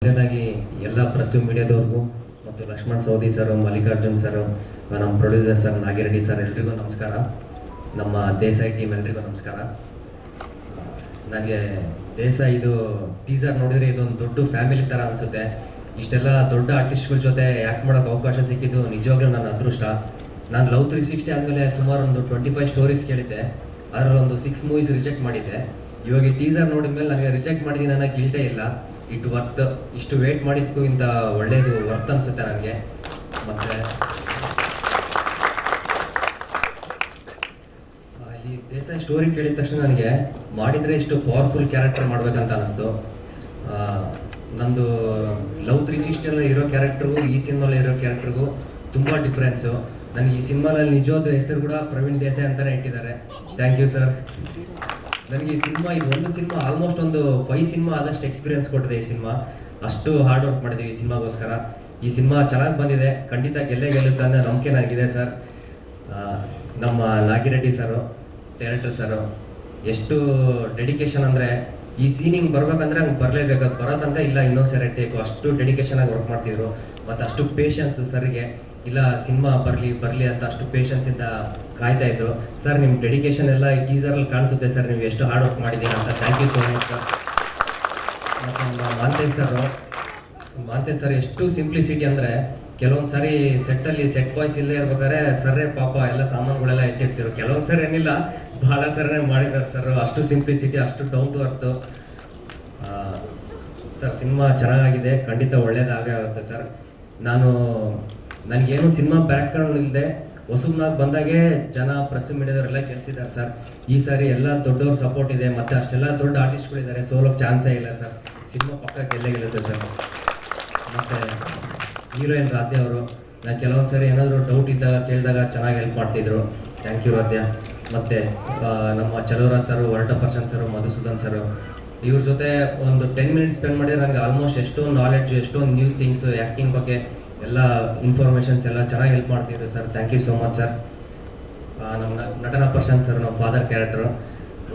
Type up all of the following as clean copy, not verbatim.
ಮೊದಲನೇದಾಗಿ ಎಲ್ಲ ಪ್ರೆಸ್ ಮೀಡಿಯಾದವ್ರಿಗೂ ಮತ್ತು ಲಕ್ಷ್ಮಣ್ ಸವದಿ ಸರ್, ಮಲ್ಲಿಕಾರ್ಜುನ್ ಸರ್, ನಮ್ಮ ಪ್ರೊಡ್ಯೂಸರ್ ಸರ್ ನಾಗಿರೆಡ್ಡಿ ಸರ್, ಎಲ್ರಿಗೂ ನಮಸ್ಕಾರ. ನಮ್ಮ ದೇಸಾಯಿ ಟೀಮ್ ಎಲ್ರಿಗೂ ನಮಸ್ಕಾರ. ನನಗೆ ದೇಸಾಯಿ ಇದು ಟೀಸರ್ ನೋಡಿದರೆ ಇದೊಂದು ದೊಡ್ಡ ಫ್ಯಾಮಿಲಿ ಥರ ಅನಿಸುತ್ತೆ. ಇಷ್ಟೆಲ್ಲ ದೊಡ್ಡ ಆರ್ಟಿಸ್ಟ್ಗಳ ಜೊತೆ ಆ್ಯಕ್ಟ್ ಮಾಡೋಕ್ಕೆ ಅವಕಾಶ ಸಿಕ್ಕಿದ್ದು ನಿಜವಾಗ್ಲೂ ನನ್ನ ಅದೃಷ್ಟ. ನಾನು ಲವ್ 360 ಆದಮೇಲೆ ಸುಮಾರು ಒಂದು 25 ಸ್ಟೋರೀಸ್ ಕೇಳಿದ್ದೆ, ಅದರಲ್ಲಿ ಒಂದು 6 ಮೂವೀಸ್ ರಿಜೆಕ್ಟ್ ಮಾಡಿದ್ದೆ. ಇವಾಗ ಈ ಟೀಸರ್ ನೋಡಿದ ಮೇಲೆ ನನಗೆ ರಿಜೆಕ್ಟ್ ಮಾಡಿದ್ದೀನಿ ಅನ್ನೋ ಗಿಲ್ಟೇ ಇಲ್ಲ. ಇಟ್ ವರ್ತ್, ಇಷ್ಟು ವೇಟ್ ಮಾಡಿದ್ದಕ್ಕೂ ಇಂಥ ಒಳ್ಳೇದು ವರ್ತ್ ಅನಿಸುತ್ತೆ ನನಗೆ. ಮತ್ತು ಈ ದೇಸಾಯಿ ಸ್ಟೋರಿ ಕೇಳಿದ ತಕ್ಷಣ ನನಗೆ ಮಾಡಿದರೆ ಇಷ್ಟು ಪವರ್ಫುಲ್ ಕ್ಯಾರೆಕ್ಟರ್ ಮಾಡಬೇಕಂತ ಅನ್ನಿಸ್ತು. ನಂದು ಲವ್ 360 ಇರೋ ಕ್ಯಾರೆಕ್ಟರ್ಗೂ ಈ ಸಿನಿಮಾಲಿ ಇರೋ ಕ್ಯಾರೆಕ್ಟರ್ಗೂ ತುಂಬ ಡಿಫ್ರೆನ್ಸು. ನನಗೆ ಈ ಸಿನಿಮಾದಲ್ಲಿ ನಿಜವಾದ ಹೆಸರು ಕೂಡ ಪ್ರವೀಣ್ ದೇಸಾಯಿ ಅಂತಲೇ ಇಟ್ಟಿದ್ದಾರೆ. Thank you sir. ನನಗೆ ಈ ಸಿನಿಮಾ, ಇದು ಒಂದು ಸಿನಿಮಾ ಆಲ್ಮೋಸ್ಟ್ ಒಂದು 5 ಸಿನಿಮಾ ಆದಷ್ಟು ಎಕ್ಸ್ಪೀರಿಯನ್ಸ್ ಕೊಟ್ಟಿದೆ. ಈ ಸಿನಿಮಾ ಅಷ್ಟು ಹಾರ್ಡ್ ವರ್ಕ್ ಮಾಡಿದ್ದೀವಿ ಈ ಸಿನಿಮಾಗೋಸ್ಕರ. ಈ ಸಿನಿಮಾ ಚೆನ್ನಾಗಿ ಬಂದಿದೆ, ಖಂಡಿತ ಗೆಲ್ಲುತ್ತೆ ಅನ್ನೋ ನಂಬಿಕೆ ನನಗಿದೆ ಸರ್. ನಮ್ಮ ನಾಗಿರೆಡ್ಡಿ ಸರು, ಡೈರೆಕ್ಟರ್ ಸರು, ಎಷ್ಟು ಡೆಡಿಕೇಶನ್ ಅಂದರೆ ಈ ಸೀನಿಂಗ್ ಬರ್ಬೇಕಂದ್ರೆ ಹಂಗೆ ಬರಲೇಬೇಕು, ಅದು ಬರೋ ತನಕ ಇಲ್ಲ ಇನ್ನೊಂದು ಸರಿ ಟೇಕು, ಅಷ್ಟು ಡೆಡಿಕೇಶನ್ ಆಗಿ ವರ್ಕ್ ಮಾಡ್ತಿದ್ರು. ಮತ್ತು ಅಷ್ಟು ಪೇಷನ್ಸು ಸರಿಗೆ, ಇಲ್ಲ ಸಿನಿಮಾ ಬರಲಿ ಅಂತ ಅಷ್ಟು ಪೇಷನ್ಸಿಂದ ಕಾಯ್ತಾ ಇದ್ರು. ಸರ್, ನಿಮ್ಮ ಡೆಡಿಕೇಶನ್ ಎಲ್ಲ ಈ ಟೀಸರಲ್ಲಿ ಕಾಣಿಸುತ್ತೆ ಸರ್, ನೀವು ಎಷ್ಟು ಹಾರ್ಡ್ ವರ್ಕ್ ಮಾಡಿದ್ದೀರಾ ಅಂತ. Thank you so much sir. ಮತ್ತು ನಮ್ಮ ಮಾಂತೇಶ್ ಸರ್ ಎಷ್ಟು ಸಿಂಪ್ಲಿಸಿಟಿ ಅಂದರೆ, ಕೆಲವೊಂದು ಸಾರಿ ಸೆಟ್ಟಲ್ಲಿ ಸೆಟ್ ಬಾಯ್ಸ್ ಇಲ್ಲೇ ಇರ್ಬೇಕಾದ್ರೆ ಸರ್ರೇ ಪಾಪ ಎಲ್ಲ ಸಾಮಾನುಗಳೆಲ್ಲ ಎತ್ತಿರ್ತಿರು. ಕೆಲವೊಂದು ಸರಿ ಏನಿಲ್ಲ, ಭಾಳ ಸರನೇ ಮಾಡಿದ್ದಾರೆ ಸರ್. ಅಷ್ಟು ಸಿಂಪ್ಲಿಸಿಟಿ, ಅಷ್ಟು down to earth. Sir, cinema ಚೆನ್ನಾಗಿದೆ, ಖಂಡಿತ ಒಳ್ಳೇದಾಗುತ್ತೆ ಸರ್. ನನಗೇನು ಸಿನಿಮಾ ಬ್ಯಾಕ್ಗ್ರೌಂಡ್ ಇಲ್ಲದೆ ಹೊಸಬ್ನಾಗ ಬಂದಾಗೆ ಜನ ಪ್ರೆಸ್ ಮೀಡಿಯಾದವರೆಲ್ಲ ಗೆಲ್ಸಿದ್ದಾರೆ ಸರ್. ಈ ಸಾರಿ ಎಲ್ಲ ದೊಡ್ಡವ್ರ ಸಪೋರ್ಟ್ ಇದೆ, ಮತ್ತು ಅಷ್ಟೆಲ್ಲ ದೊಡ್ಡ ಆರ್ಟಿಸ್ಟ್ಗಳಿದ್ದಾರೆ, ಸೋಲೋಕ್ಕೆ ಚಾನ್ಸೇ ಇಲ್ಲ ಸರ್. ಸಿನಿಮಾ ಪಕ್ಕ ಗೆಲ್ಲುತ್ತೆ ಸರ್. ಮತ್ತು ಹೀರೋಯಿನ್ ರಾಧ್ಯ ಅವರು, ನಾನು ಕೆಲವೊಂದು ಸಾರಿ ಏನಾದರೂ ಡೌಟ್ ಇದ್ದಾಗ ಕೇಳಿದಾಗ ಚೆನ್ನಾಗಿ ಹೆಲ್ಪ್ ಮಾಡ್ತಿದ್ರು. Thank you Radhya. ಮತ್ತು ನಮ್ಮ ಚಲೋರಾಜ್ ಸರು, ಹೊರಟ ಪರ್ಸನ್ ಸರು, ಮಧುಸೂದನ್ ಸರು, ಇವ್ರ ಜೊತೆ ಒಂದು 10 ಮಿನಿಟ್ಸ್ ಸ್ಪೆಂಡ್ ಮಾಡಿದ್ರೆ ನನಗೆ ಆಲ್ಮೋಸ್ಟ್ ಎಷ್ಟೊಂದು ನಾಲೆಡ್ಜ್, ಎಷ್ಟೊಂದು ನ್ಯೂ ಥಿಂಗ್ಸ್, ಆ್ಯಕ್ಟಿಂಗ್ ಬಗ್ಗೆ ಎಲ್ಲ ಇನ್ಫಾರ್ಮೇಷನ್ಸ್ ಎಲ್ಲ ಚೆನ್ನಾಗಿ ಹೆಲ್ಪ್ ಮಾಡ್ತಿದ್ರು sir. Thank you so much sir. ನಮ್ಮ ನಟನ ಪರ್ಸನ್ ಸರ್, ನಮ್ಮ ಫಾದರ್ ಕ್ಯಾರೆಕ್ಟರು,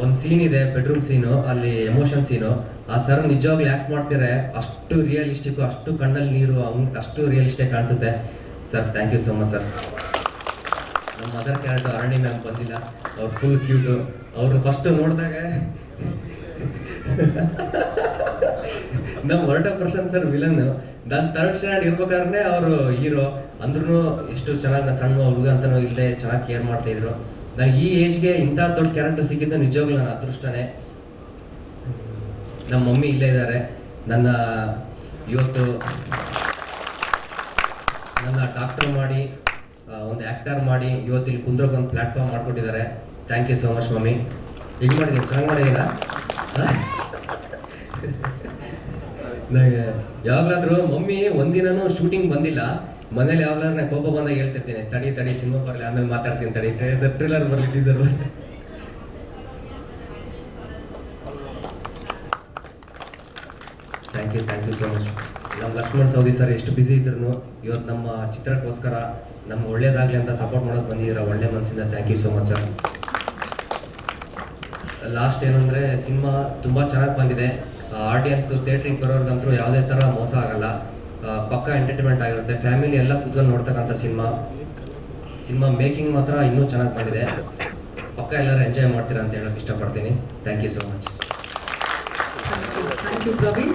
ಒಂದು ಸೀನ್ ಇದೆ, ಬೆಡ್ರೂಮ್ ಸೀನು, ಅಲ್ಲಿ ಎಮೋಷನ್ ಸೀನು. ಆ ಸರ್ ನಿಜವಾಗ್ಲೂ ಆ್ಯಕ್ಟ್ ಮಾಡ್ತಿದ್ರೆ ಅಷ್ಟು ರಿಯಲಿಸ್ಟಿಕ್ಕು, ಅಷ್ಟು ಕಣ್ಣಲ್ಲಿ ನೀರು, ಅಷ್ಟು ರಿಯಲಿಸ್ಟಿಕ್ ಕಾಣಿಸುತ್ತೆ sir. Thank you so much sir. ನಮ್ಮ ಮದರ್ ಕ್ಯಾರೆಕ್ಟರ್ ಅರಣಿ ಮ್ಯಾಮ್ ಬಂದಿಲ್ಲ, ಅವ್ರು ಫುಲ್ ಕ್ಯೂಟು. ಅವರು ಫಸ್ಟ್ ನೋಡಿದಾಗ ನಮ್ಮ ಹೊರಟ ಪರ್ಸನ್ ಸರ್ ವಿಲನ್, ನಾನು 3rd ಸ್ಟ್ಯಾಂಡರ್ಡ್ ಇರ್ಬೇಕಾದ್ರೆ ಅವರು ಹೀರೋ ಅಂದ್ರೂ ಎಷ್ಟು ಚೆನ್ನಾಗಿ, ಸಣ್ಣ ಹುಡುಗ ಅಂತನೂ ಇಲ್ಲೇ ಚೆನ್ನಾಗಿ ಕೇರ್ ಮಾಡ್ತಾಯಿದ್ರು. ನನಗೆ ಈ ಏಜ್ಗೆ ಇಂಥ ದೊಡ್ಡ ಕ್ಯಾರೆಕ್ಟರ್ ಸಿಕ್ಕಿದ್ದು ನಿಜವಾಗ್ಲೂ ನನ್ನ ಅದೃಷ್ಟನೇ. ನಮ್ಮ ಮಮ್ಮಿ ಇಲ್ಲೇ ಇದ್ದಾರೆ. ಇವತ್ತು ನನ್ನ ಡಾಕ್ಟರ್ ಮಾಡಿ, ಒಂದು ಆ್ಯಕ್ಟರ್ ಮಾಡಿ, ಇವತ್ತು ಇಲ್ಲಿ ಕುಂದ್ರೋಕೆ ಒಂದು ಪ್ಲ್ಯಾಟ್ಫಾರ್ಮ್ ಮಾಡಿಕೊಟ್ಟಿದ್ದಾರೆ. Thank you so much mummy. ಈಗ ಮಾಡಿದ್ದೀನಿ, ಚೆನ್ನಾಗಿ ಮಾಡಿದ್ದೀರಾ? ಯಾವಾಗಲಾದ್ರೂ ಮಮ್ಮಿ ಒಂದಿನೂ ಶೂಟಿಂಗ್ ಬಂದಿಲ್ಲ, ಮನೇಲಿ ಯಾವಾಗಲಾದ್ರೂ ನಾನು ಕೋಪ ಬಂದಾಗ ಹೇಳ್ತಿರ್ತೀನಿ, ತಡಿ ಸಿನಿಮಾ ಬರಲಿ, ಆಮೇಲೆ ಮಾತಾಡ್ತೀನಿ, ತಡಿ ಟ್ರೇಲರ್ ಬರಲಿ, ಟೀಸರ್ ಬರಲಿ. Thank you so much. ನಮ್ಮ ಲಕ್ಷ್ಮಣ್ ಸವದಿ ಸರ್ ಎಷ್ಟು ಬ್ಯುಸಿ ಇದ್ರು ಇವತ್ತು ನಮ್ಮ ಚಿತ್ರಕ್ಕೋಸ್ಕರ ನಮ್ಗೆ ಒಳ್ಳೇದಾಗಲಿ ಅಂತ ಸಪೋರ್ಟ್ ಮಾಡೋಕೆ ಬಂದಿದ್ದೀರಾ, ಒಳ್ಳೆ ಮನಸ್ಸಿಂದ. Thank you so much sir. Last ಏನಂದರೆ, ಸಿನಿಮಾ ತುಂಬ ಚೆನ್ನಾಗಿ ಬಂದಿದೆ. ಆಡಿಯನ್ಸು ಥಿಯೇಟ್ರಿಗೆ ಬರೋರ್ಗಂತೂ ಯಾವುದೇ ಥರ ಮೋಸ ಆಗಲ್ಲ, ಪಕ್ಕ ಎಂಟರ್ಟೈನ್ಮೆಂಟ್ ಆಗಿರುತ್ತೆ. ಫ್ಯಾಮಿಲಿ ಎಲ್ಲ ಕೂತ್ಕೊಂಡು ನೋಡ್ತಕ್ಕಂಥ ಸಿನಿಮಾ ಮೇಕಿಂಗ್ ಮಾತ್ರ ಇನ್ನೂ ಚೆನ್ನಾಗಿ ಮಾಡಿದೆ. ಪಕ್ಕ ಎಲ್ಲರೂ ಎಂಜಾಯ್ ಮಾಡ್ತೀರಾ ಅಂತ ಹೇಳೋಕ್ಕೆ ಇಷ್ಟಪಡ್ತೀನಿ. Thank you so much. Thank you Praveen.